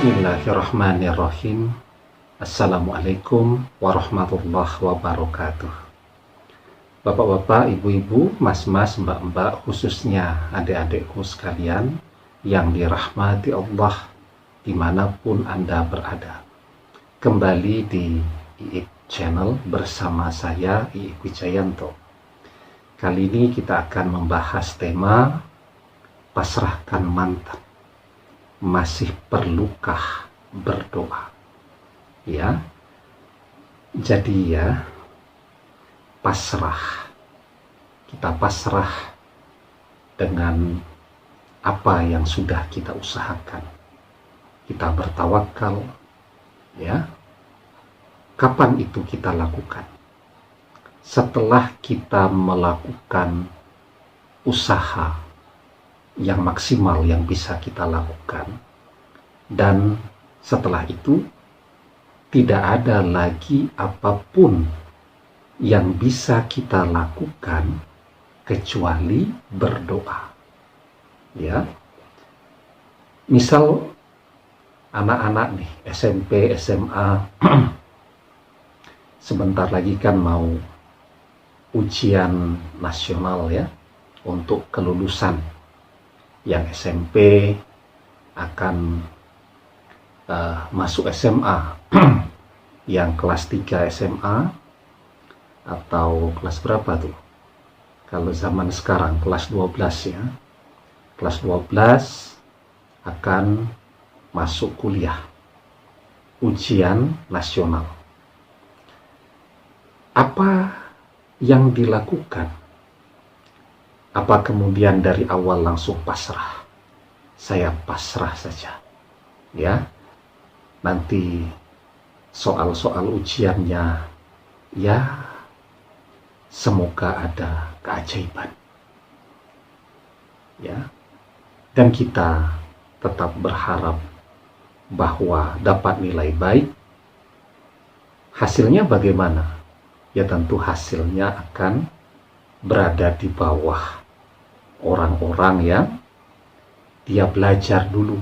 Bismillahirrahmanirrahim. Assalamualaikum warahmatullahi wabarakatuh. Bapak-bapak, ibu-ibu, mas-mas, mbak-mbak, khususnya adik-adikku sekalian yang dirahmati Allah dimanapun Anda berada. Kembali di IIK Channel bersama saya, IIK Wijayanto. Kali ini kita akan membahas tema pasrahkan mantan. Masih perlukah berdoa? Ya, jadi ya, pasrah. Kita pasrah dengan apa yang sudah kita usahakan. Kita bertawakal, ya. Kapan itu kita lakukan? Setelah kita melakukan usaha yang maksimal yang bisa kita lakukan, dan setelah itu tidak ada lagi apapun yang bisa kita lakukan kecuali berdoa. Ya, misal anak-anak nih SMP, SMA sebentar lagi kan mau ujian nasional ya untuk kelulusan. Yang SMP akan masuk SMA, yang kelas 3 SMA atau kelas berapa tuh? Kalau zaman sekarang kelas 12 ya. Kelas 12 akan masuk kuliah, ujian nasional. Apa yang dilakukan? Apa kemudian dari awal langsung pasrah? Saya pasrah saja. Ya, nanti soal-soal ujiannya, ya semoga ada keajaiban. Ya, dan kita tetap berharap bahwa dapat nilai baik. Hasilnya bagaimana? Ya tentu hasilnya akan berada di bawah orang-orang yang dia belajar dulu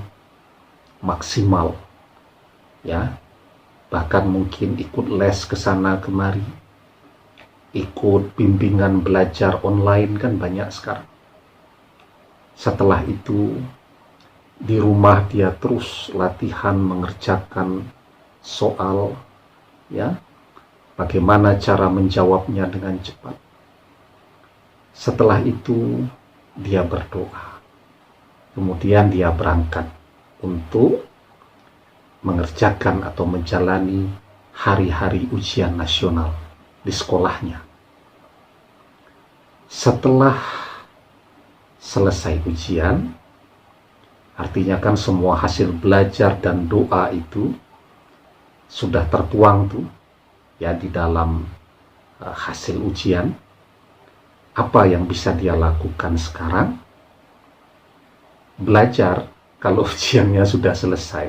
maksimal, ya, bahkan mungkin ikut les ke sana kemari, ikut bimbingan belajar online kan banyak sekarang. Setelah itu di rumah dia terus latihan mengerjakan soal, ya, bagaimana cara menjawabnya dengan cepat. Setelah itu dia berdoa, kemudian dia berangkat untuk mengerjakan atau menjalani hari-hari ujian nasional di sekolahnya. Setelah selesai ujian, artinya kan semua hasil belajar dan doa itu sudah tertuang tuh ya di dalam hasil ujian. Apa yang bisa dia lakukan sekarang? Belajar. Kalau ujiannya sudah selesai,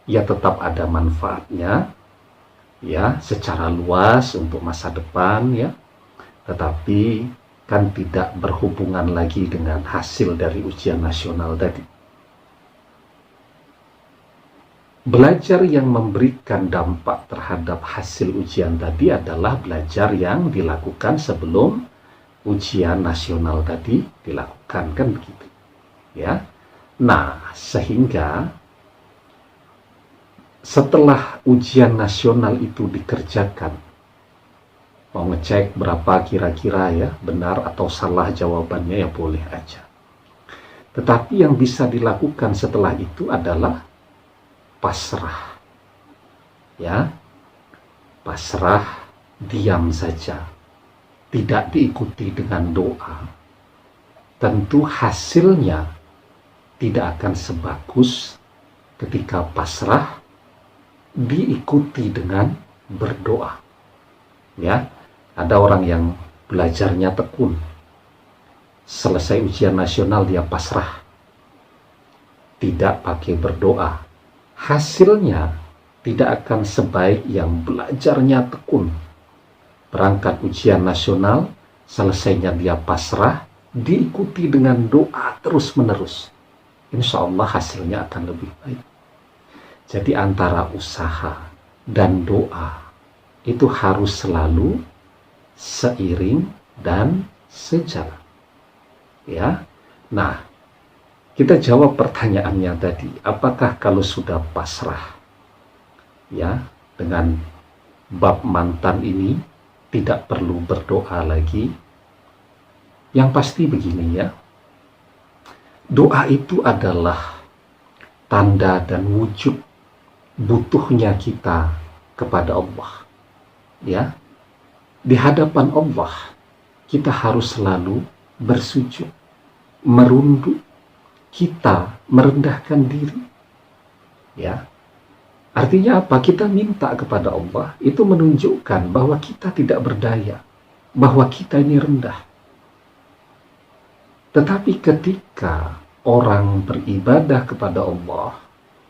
ya tetap ada manfaatnya, ya secara luas untuk masa depan, ya. Tetapi kan tidak berhubungan lagi dengan hasil dari ujian nasional tadi. Belajar yang memberikan dampak terhadap hasil ujian tadi adalah belajar yang dilakukan sebelum ujian nasional tadi dilakukan, kan begitu ya. Nah, sehingga setelah ujian nasional itu dikerjakan, mau ngecek berapa kira-kira ya benar atau salah jawabannya, ya boleh aja. Tetapi yang bisa dilakukan setelah itu adalah pasrah, ya, pasrah, diam saja, tidak diikuti dengan doa. Tentu hasilnya tidak akan sebagus ketika pasrah diikuti dengan berdoa. Ya, ada orang yang belajarnya tekun, selesai ujian nasional dia pasrah, tidak pakai berdoa. Hasilnya tidak akan sebaik yang belajarnya tekun, berangkat ujian nasional, selesainya dia pasrah, diikuti dengan doa terus-menerus. Insya Allah hasilnya akan lebih baik. Jadi antara usaha dan doa itu harus selalu seiring dan sejalan. Ya. Nah, kita jawab pertanyaannya tadi, apakah kalau sudah pasrah ya dengan bab mantan ini tidak perlu berdoa lagi? Yang pasti begini ya, doa itu adalah tanda dan wujud butuhnya kita kepada Allah. Ya, di hadapan Allah kita harus selalu bersujud, merunduk, kita merendahkan diri. Ya, artinya apa? Kita minta kepada Allah, itu menunjukkan bahwa kita tidak berdaya, bahwa kita ini rendah. Tetapi ketika orang beribadah kepada Allah,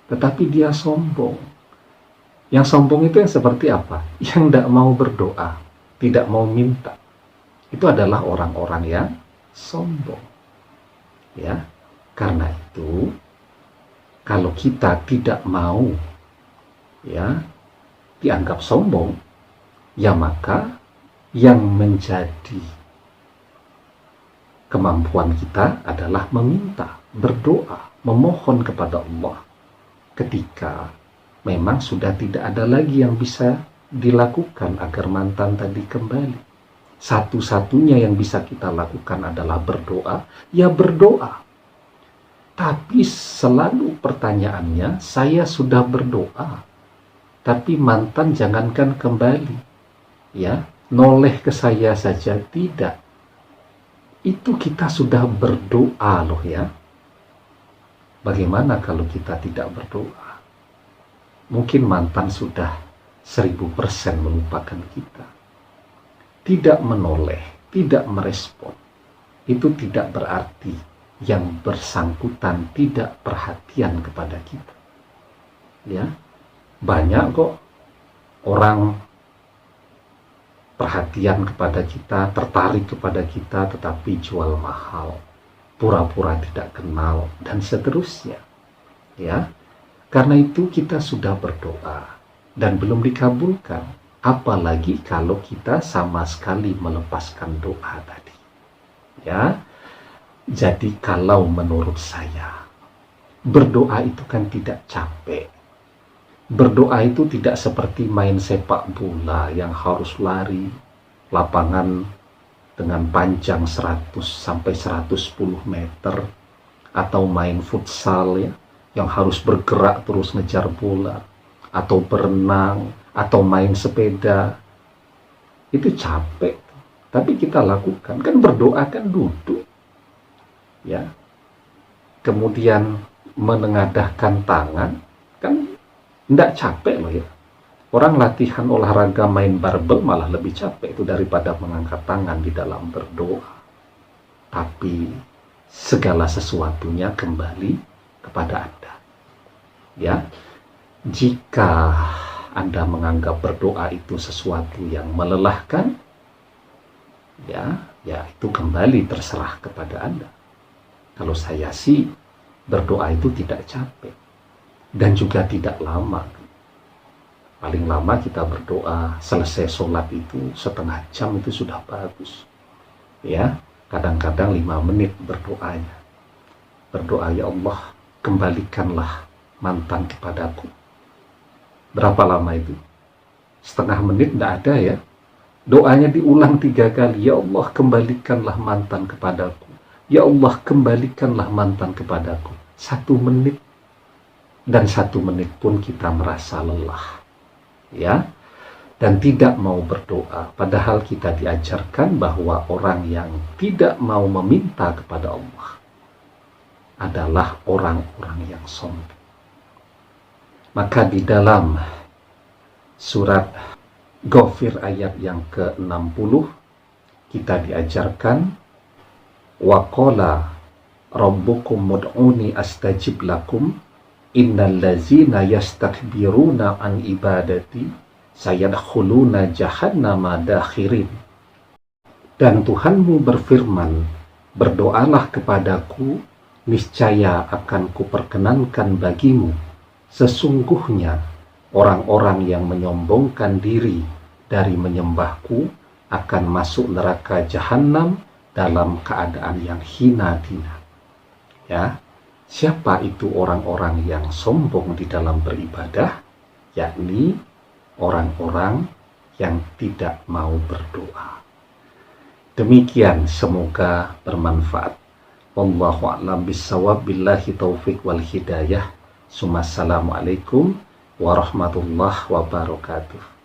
tetapi dia sombong. Yang sombong itu yang seperti apa? Yang tidak mau berdoa, tidak mau minta. Itu adalah orang-orang yang sombong. Ya, karena itu, kalau kita tidak mau ya dianggap sombong, ya maka yang menjadi kemampuan kita adalah meminta, berdoa, memohon kepada Allah ketika memang sudah tidak ada lagi yang bisa dilakukan agar mantan tadi kembali. Satu-satunya yang bisa kita lakukan adalah berdoa, ya berdoa. Tapi selalu pertanyaannya, saya sudah berdoa, tapi mantan jangankan kembali, ya noleh ke saya saja tidak. Itu kita sudah berdoa loh ya. Bagaimana kalau kita tidak berdoa? Mungkin mantan sudah 1000% melupakan kita. Tidak menoleh, tidak merespon. Itu tidak berarti yang bersangkutan tidak perhatian kepada kita. Ya, banyak kok orang perhatian kepada kita, tertarik kepada kita, tetapi jual mahal, pura-pura tidak kenal, dan seterusnya. Ya, karena itu kita sudah berdoa dan belum dikabulkan, apalagi kalau kita sama sekali melepaskan doa tadi. Ya, jadi kalau menurut saya, berdoa itu kan tidak capek. Berdoa itu tidak seperti main sepak bola yang harus lari lapangan dengan panjang 100 sampai 110 meter, atau main futsal ya yang harus bergerak terus ngejar bola, atau berenang, atau main sepeda. Itu capek, tapi kita lakukan. Kan berdoa kan duduk ya, kemudian menengadahkan tangan, kan tidak capek loh ya. Orang latihan olahraga main barbel malah lebih capek itu daripada mengangkat tangan di dalam berdoa. Tapi segala sesuatunya kembali kepada Anda. Ya, jika Anda menganggap berdoa itu sesuatu yang melelahkan, ya itu kembali terserah kepada Anda. Kalau saya sih berdoa itu tidak capek. Dan juga tidak lama. Paling lama kita berdoa selesai sholat itu setengah jam itu sudah bagus. Ya, kadang-kadang 5 menit berdoanya. Berdoa, ya Allah, kembalikanlah mantan kepadaku. Berapa lama itu? Setengah menit tidak ada ya. Doanya diulang 3 kali. Ya Allah, kembalikanlah mantan kepadaku. Ya Allah, kembalikanlah mantan kepadaku. 1 menit. Dan 1 menit pun kita merasa lelah, ya, dan tidak mau berdoa. Padahal kita diajarkan bahwa orang yang tidak mau meminta kepada Allah adalah orang-orang yang sombong. Maka di dalam surat Ghafir ayat yang ke-60 kita diajarkan, wa qala rabbukum ud'uni astajib lakum innal ladzina yastakbiruna an ibadati sayadkhuluna jahannama dakhirin. Dan Tuhanmu berfirman, berdoalah kepadaku, niscaya akan kuperkenankan bagimu Sesungguhnya orang-orang yang menyombongkan diri dari menyembahku akan masuk neraka jahanam dalam keadaan yang hina dina. Ya, siapa itu orang-orang yang sombong di dalam beribadah? Yakni orang-orang yang tidak mau berdoa. Demikian, semoga bermanfaat. Wallahu a'lam bishawab, billahi taufik wal hidayah. Assalamualaikum warahmatullahi wabarakatuh.